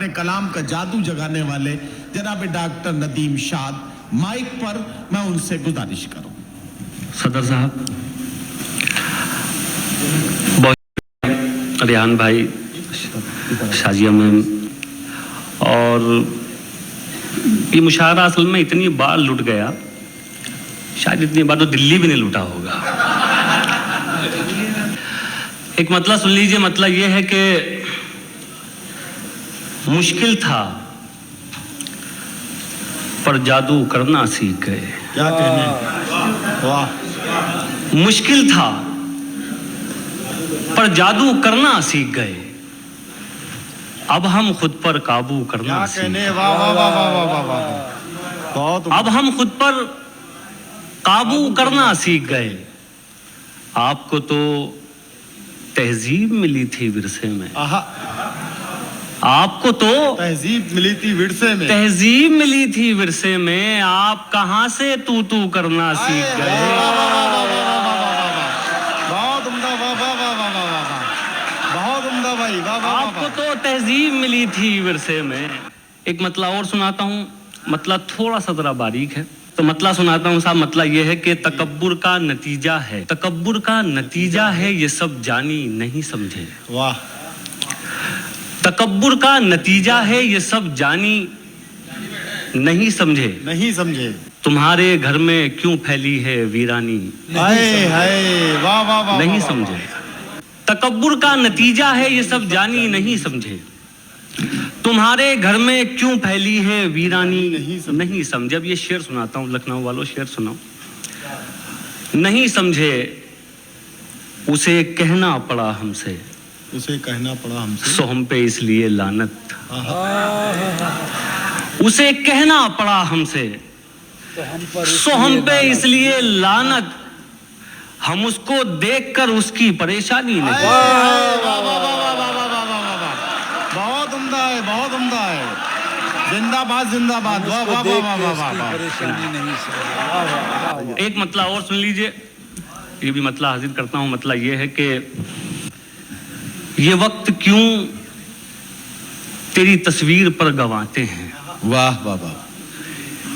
اپنے کلام کا جادو جگانے والے جناب ڈاکٹر ندیم شاد مائک پر، میں ان سے گزارش کروں. صدر صاحب، بہت ریحان بھائی، شازیہ میم، اور یہ مشاعرہ اصل میں اتنی بار لٹ گیا، شاید اتنی بار تو دلی بھی نہیں لوٹا ہوگا. ایک مطلب سن لیجئے. مطلب یہ ہے کہ مشکل تھا پر جادو کرنا سیکھ گئے. کیا کہنے، واہ. مشکل تھا پر جادو کرنا سیکھ گئے، اب ہم خود پر قابو کرنا سیکھ گئے. واہ واہ واہ واہ واہ واہ. بہت. اب ہم خود پر قابو کرنا سیکھ گئے. آپ کو تو تہذیب ملی تھی ورثے میں، آپ کو تو تہذیب ملی تھی ورثے میں، تہذیب ملی تھی ورثے میں، آپ کہاں سے تو کرنا سیکھ گئے. بہت عمدہ. واہ واہ واہ واہ واہ واہ. بہت عمدہ بھائی. واہ واہ. آپ کو تو تہذیب ملی تھی ورثے میں. ایک مطلب اور سناتا ہوں، مطلب تھوڑا سا ذرا باریک ہے تو مطلب سناتا ہوں صاحب. مطلب یہ ہے کہ تکبر کا نتیجہ ہے، تکبر کا نتیجہ ہے یہ سب جانی نہیں سمجھے. واہ. تکبر کا نتیجہ ہے یہ سب جانی نہیں سمجھے. نہیں سمجھے. تمہارے گھر میں کیوں پھیلی ہے ویرانی ہائے ہائے. واہ واہ واہ. نہیں سمجھے. تکبر کا نتیجہ ہے یہ سب جانی نہیں سمجھے. تمہارے گھر میں کیوں پھیلی ہے ویرانی نہیں سمجھے. اب یہ شعر سناتا ہوں، لکھنؤ والوں شعر سناؤ. نہیں سمجھے اسے کہنا پڑا ہم سے، اسے کہنا پڑا ہم سے، سو ہم پہ اس لیے لعنت. اسے کہنا پڑا ہم سے سو ہم پہ اس لیے لعنت. ہم اس کو دیکھ کر اس کی پریشانی نہیں. بہت عمدہ ہے، بہت عمدہ ہے. زندہ باد، زندہ باد. واہ واہ واہ واہ واہ. ایک مطلب اور سن لیجئے، یہ بھی مطلب حاضر کرتا ہوں. مطلب یہ ہے کہ یہ وقت کیوں تیری تصویر پر گنواتے ہیں. واہ واہ واہ.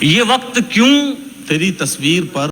یہ وقت کیوں تیری تصویر پر